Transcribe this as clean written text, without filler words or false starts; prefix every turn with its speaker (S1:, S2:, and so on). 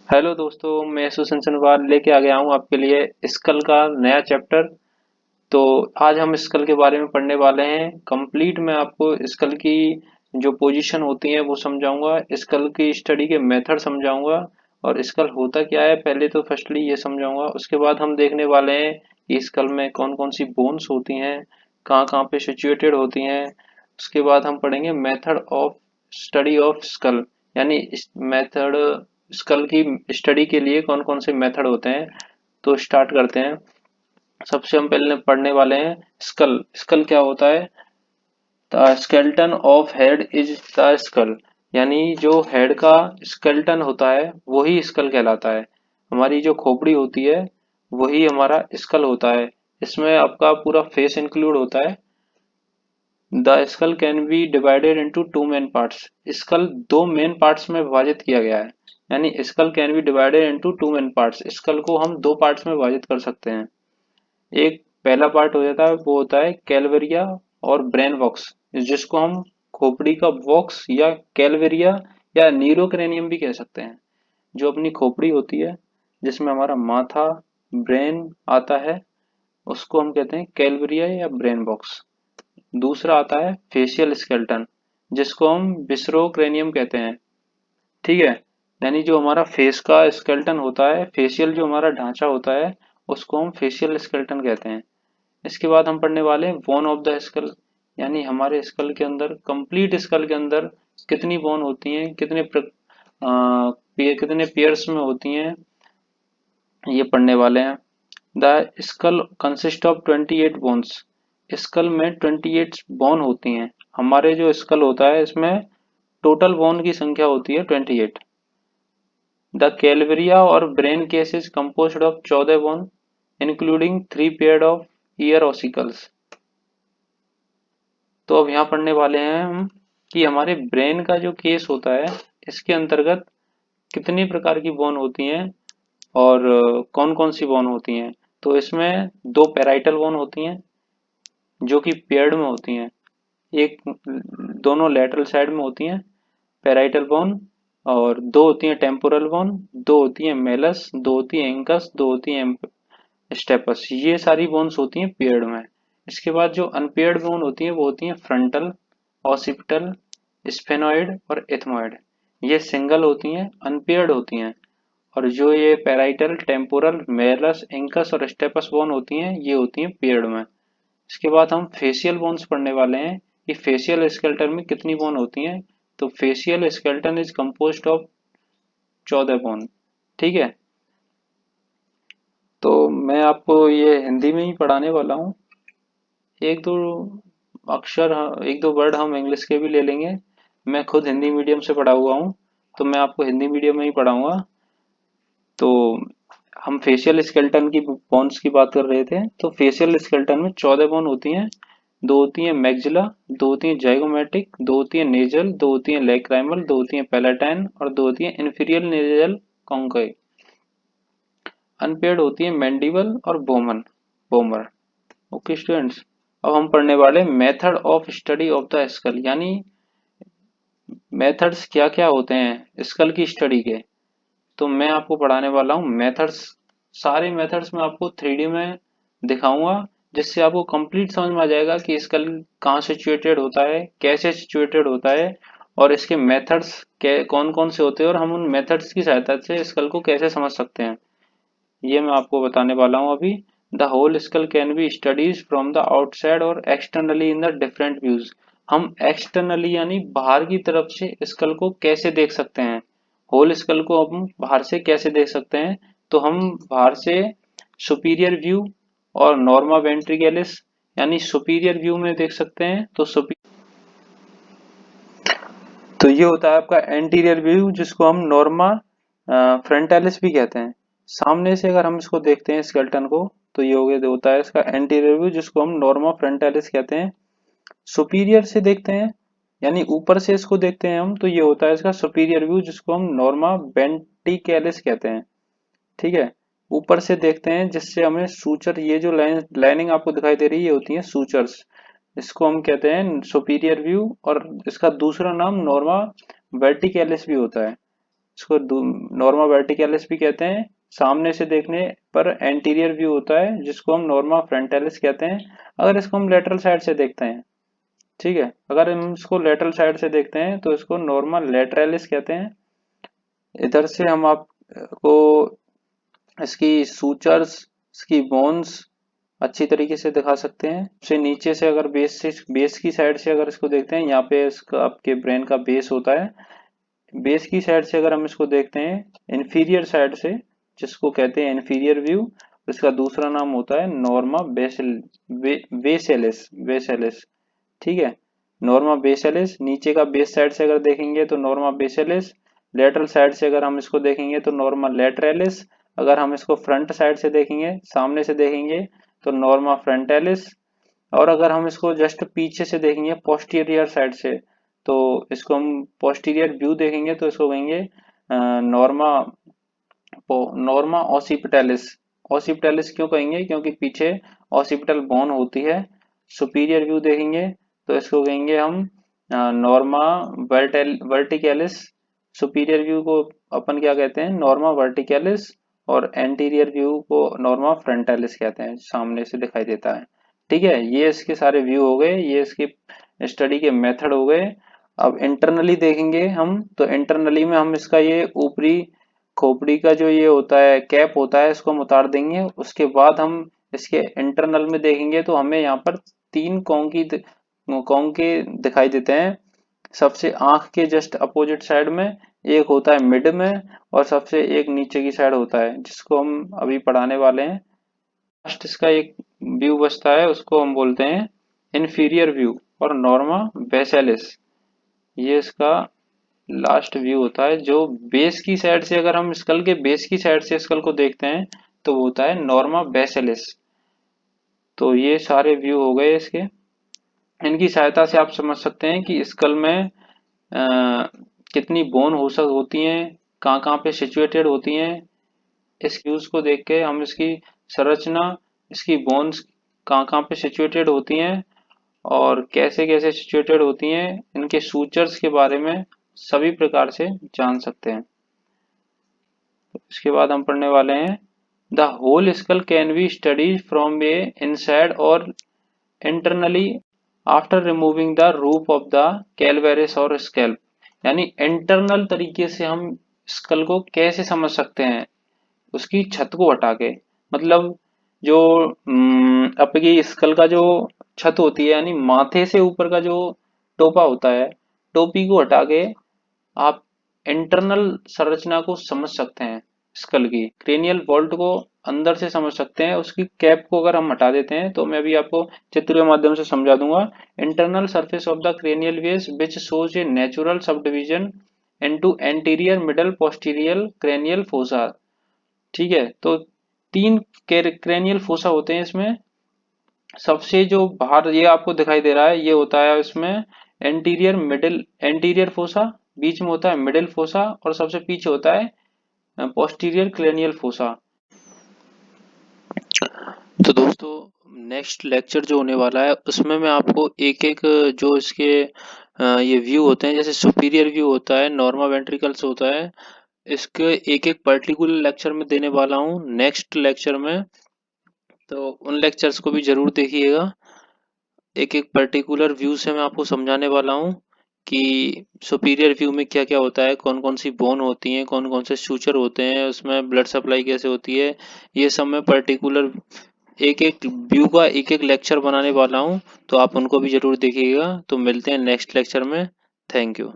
S1: Hello दोस्तों, मैं सुसन सनवार लेके आ गया हूँ आपके लिए स्कल का नया चैप्टर। तो आज हम स्कल के बारे में पढ़ने वाले हैं। कंप्लीट मैं आपको स्कल की जो पोजीशन होती है वो समझाऊंगा, स्कल की स्टडी के मेथड समझाऊंगा और स्कल होता क्या है पहले तो फर्स्टली ये समझाऊंगा। उसके बाद हम देखने वाले हैं कि स्कल में कौन कौन सी बोन्स होती हैं, कहाँ कहाँ पे सिचुएटेड होती हैं। उसके बाद हम पढ़ेंगे method of study of skull, यानी मेथड स्कल की स्टडी के लिए कौन कौन से मेथड होते हैं। तो स्टार्ट करते हैं। सबसे हम पहले पढ़ने वाले हैं स्कल। स्कल क्या होता है? The skeleton of head is the skull, यानी जो हेड का स्केलेटन होता है वही स्कल कहलाता है। हमारी जो खोपड़ी होती है वही हमारा स्कल होता है। इसमें आपका पूरा फेस इंक्लूड होता है। The skull can be divided into two main parts. Skull दो मेन पार्ट्स में विभाजित किया गया है, यानी skull can be divided into two main parts. Skull को हम दो पार्ट्स में विभाजित कर सकते हैं। एक पहला पार्ट हो जाता है वो होता है कैलवेरिया और ब्रेन बॉक्स, जिसको हम खोपड़ी का बॉक्स या कैलवेरिया या न्यूरोक्रेनियम भी कह सकते हैं। जो अपनी खोपड़ी होती है जिसमें हमारा माथा ब्रेन आता है, उसको हम कहते हैं कैलवेरिया या ब्रेन बॉक्स। दूसरा आता है फेशियल स्केलेटन, जिसको हम विसरोक्रेनियम कहते हैं। ठीक है, यानी जो हमारा फेस का स्केलेटन होता है, फेशियल जो हमारा ढांचा होता है, उसको हम फेशियल स्केलेटन कहते हैं। इसके बाद हम पढ़ने वाले हैं बोन ऑफ द स्कल, यानी हमारे स्कल के अंदर, कंप्लीट स्कल के अंदर कितनी बोन होती हैं, कितने पेयर्स में होती हैं, ये पढ़ने वाले हैं। The skull consist of 28 bones. Skull में 28 बोन होती हैं। हमारे जो स्कल होता है इसमें टोटल बोन की संख्या होती है 28। द कैलवेरिया और brain case is composed of 14 bone including 3 pair of ear ossicles. तो अब यहाँ पढ़ने वाले हैं हम कि हमारे ब्रेन का जो केस होता है इसके अंतर्गत कितनी प्रकार की बोन होती हैं और कौन कौन सी बोन होती हैं। तो इसमें दो पैराइटल बोन होती हैं जो कि पेयर्ड में होती हैं। एक दोनों लेटरल साइड में होती हैं पैराइटल बोन, और दो होती हैं टेम्पोरल बोन, दो होती हैं मेलस, दो होती है एंकस, दो होती हैं स्टेपस। ये सारी बोन्स होती हैं पेयर्ड में। इसके बाद जो अनपेयर्ड बोन होती हैं वो होती हैं फ्रंटल, ऑसिपिटल, स्फेनॉइड और एथमॉइड। ये सिंगल होती हैं, अनपेयर्ड होती हैं। और जो ये पैराइटल, टेम्पोरल, मेलस, एंकस और स्टेपस बोन होती हैं ये होती हैं पेयर्ड में। इसके बाद हम फेशियल बोन्स पढ़ने वाले हैं कि फेशियल स्केलेटन में कितनी बोन होती हैं। तो facial skeleton is composed of 14 bone. ठीक है, तो मैं आपको ये हिंदी में ही पढ़ाने वाला हूँ। एक दो अक्षर, एक दो वर्ड हम इंग्लिश के भी ले लेंगे। मैं खुद हिंदी मीडियम से पढ़ा हुआ हूँ, तो मैं आपको हिंदी मीडियम में ही पढ़ाऊंगा। तो हम फेशियल स्केलेटन की बोन्स की बात कर रहे थे। तो फेशियल स्केलेटन में 14 बोन होती हैं। दो होती हैं मैक्सिला, दो होती हैं जाइगोमेटिक, दो होती हैं नेजल, दो होती हैं लैक्राइमल, दो होती हैं पैलेटाइन और दो होती हैं इंफीरियर नेजल कॉन्काई। अनपेयर्ड होती है मैंडिबल और बोमर। ओके स्टूडेंट्स, अब हम पढ़ने वाले method of study of the skull, यानी मेथड्स क्या क्या होते हैं स्कल की स्टडी के। तो मैं आपको पढ़ाने वाला हूँ मेथड्स। सारे मेथड्स मैं आपको 3D में दिखाऊंगा, जिससे आपको कंप्लीट समझ में आ जाएगा कि स्कल कहाँ सिचुएटेड होता है, कैसे सिचुएटेड होता है और इसके मेथड्स कौन कौन से होते हैं और हम उन मेथड्स की सहायता से स्कल को कैसे समझ सकते हैं, ये मैं आपको बताने वाला हूँ अभी। The whole skull can be studies from the outside और externally in the different views. हम एक्सटर्नली यानी बाहर की तरफ से स्कल को कैसे देख सकते हैं, होल स्कल को हम बाहर से कैसे देख सकते हैं। तो हम बाहर से सुपीरियर व्यू और नॉर्मा वेंट्रिकलिस, यानी सुपीरियर व्यू में देख सकते हैं। तो ये होता है आपका एंटीरियर व्यू, जिसको हम नॉर्मा फ्रंटालिस भी कहते हैं। सामने से अगर हम इसको देखते हैं स्केलेटन को, तो ये हो गया, होता है इसका एंटीरियर व्यू, जिसको हम नॉर्मा फ्रंटालिस कहते हैं। सुपीरियर से देखते हैं, यानी ऊपर से इसको देखते हैं हम, तो ये होता है इसका सुपीरियर व्यू, जिसको हम नॉर्मा वेंट्रिकलिस कहते हैं। ठीक है, ऊपर से देखते हैं जिससे हमें सूचर, ये जो लाइनिंग आपको दिखाई दे रही है ये होती है सूचर्स, इसको हम कहते हैं सुपीरियर व्यू। और इसका दूसरा नाम नॉर्मा वर्टिकलिस भी होता है। इसको नॉर्मा वर्टिकलिस भी कहते हैं। सामने से देखने पर एंटीरियर व्यू होता है जिसको हम नॉर्मा फ्रंटालिस कहते हैं। अगर इसको हम लेटरल साइड से देखते हैं, ठीक है, अगर हम इसको लेटरल साइड से देखते हैं तो इसको नॉर्मा लेटरलिस कहते हैं। इधर से हम आपको इसकी सूचर्स, इसकी बोन्स अच्छी तरीके से दिखा सकते हैं। से नीचे से अगर बेस की साइड से अगर इसको देखते हैं, यहाँ पे इसका आपके ब्रेन का बेस होता है। बेस की साइड से अगर हम इसको देखते हैं, इंफीरियर साइड से, जिसको कहते हैं इंफीरियर व्यू, इसका दूसरा नाम होता है नॉर्मा बेसेलिस बेसेलिस। ठीक है, नॉर्मा बेसेलिस। नीचे का बेस साइड से अगर देखेंगे तो नॉर्मा बेसेलिस। लेटरल साइड से अगर हम इसको देखेंगे तो नॉर्मा लेटरलिस। अगर हम इसको फ्रंट साइड से देखेंगे, सामने से देखेंगे, तो नॉर्मा फ्रंटालिस। और अगर हम इसको जस्ट पीछे से देखेंगे पोस्टीरियर साइड से, तो इसको हम पोस्टीरियर व्यू देखेंगे तो इसको कहेंगे नॉर्मा नॉर्मा ऑसिपिटलिस। ऑसिपिटलिस क्यों कहेंगे? क्योंकि पीछे ऑसिपिटल बोन होती है। सुपीरियर व्यू देखेंगे तो इसको कहेंगे हम नॉर्मा वर्टिकलिस। सुपीरियर व्यू को अपन क्या कहते हैं? नॉर्मा वर्टिकलिस। और एंटीरियर व्यू को नॉर्मा फ्रंटालिस कहते हैं, सामने से दिखाई देता है। ठीक है, ये इसके सारे व्यू हो गए, ये इसके स्टडी के मेथड हो गए। अब इंटरनली देखेंगे हम, तो इंटरनली में हम इसका ये ऊपरी खोपड़ी का जो ये होता है कैप होता है, इसको हम उतार देंगे। उसके बाद हम इसके इंटरनल में देखेंगे तो हमें यहाँ पर तीन कॉन्के दिखाई देते हैं। सबसे आंख के जस्ट अपोजिट साइड में एक होता है मिड में, और सबसे एक नीचे की साइड होता है, जिसको हम अभी पढ़ाने वाले हैं। लास्ट इसका एक व्यू बचता है, उसको हम बोलते हैं इंफीरियर व्यू और नॉर्मा बेसेलिस। ये इसका लास्ट व्यू होता है, जो बेस की साइड से, अगर हम स्कल के बेस की साइड से स्कल को देखते हैं तो वो होता है नॉर्मा बेसेलिस। तो ये सारे व्यू हो गए इसके। इनकी सहायता से आप समझ सकते हैं कि स्कल में कितनी बोन होती हैं, कहाँ कहाँ पे सिचुएटेड होती हैं। इस व्यूज को देख के हम इसकी संरचना, इसकी बोन्स कहाँ कहाँ पे सिचुएटेड होती हैं और कैसे कैसे सिचुएटेड होती हैं, इनके सूचर्स के बारे में सभी प्रकार से जान सकते हैं। इसके बाद हम पढ़ने वाले हैं the whole skull can be studies from a inside और internally after removing the roof of the calvaria और स्कैल्प। यानी इंटरनल तरीके से हम स्कल को कैसे समझ सकते हैं, उसकी छत को हटा के। मतलब जो आपकी स्कल का जो छत होती है, यानी माथे से ऊपर का जो टोपा होता है, टोपी को हटा के आप इंटरनल संरचना को समझ सकते हैं। स्कल की क्रेनियल वॉल्ट को अंदर से समझ सकते हैं। उसकी कैप को अगर हम हटा देते हैं, तो मैं अभी आपको चित्र के माध्यम से समझा दूंगा। Internal surface of the cranial base which shows a natural sub division into anterior middle posterior cranial fossa. ठीक है, तो तीन क्रेनियल फोसा होते हैं इसमें। सबसे जो बाहर ये आपको दिखाई दे रहा है, ये होता है इसमें एंटीरियर फोसा, बीच में होता है मिडिल फोसा, और सबसे पीछे होता है पोस्टीरियर क्रेनियल फोसा। तो दोस्तों, नेक्स्ट लेक्चर जो होने वाला है उसमें मैं आपको एक एक जो इसके ये व्यू होते हैं, जैसे सुपीरियर व्यू होता है, नॉर्मा वेंट्रिकल्स होता है, इसके एक एक पर्टिकुलर लेक्चर में देने वाला हूँ नेक्स्ट लेक्चर में। तो उन लेक्चर्स को भी जरूर देखिएगा। एक एक पर्टिकुलर व्यू से मैं आपको समझाने वाला हूँ कि सुपीरियर व्यू में क्या क्या होता है, कौन कौन सी बोन होती हैं, कौन कौन से सूचर होते हैं, उसमें ब्लड सप्लाई कैसे होती है। ये सब मैं पर्टिकुलर एक एक व्यू का एक एक लेक्चर बनाने वाला हूँ, तो आप उनको भी जरूर देखिएगा। तो मिलते हैं नेक्स्ट लेक्चर में। Thank you.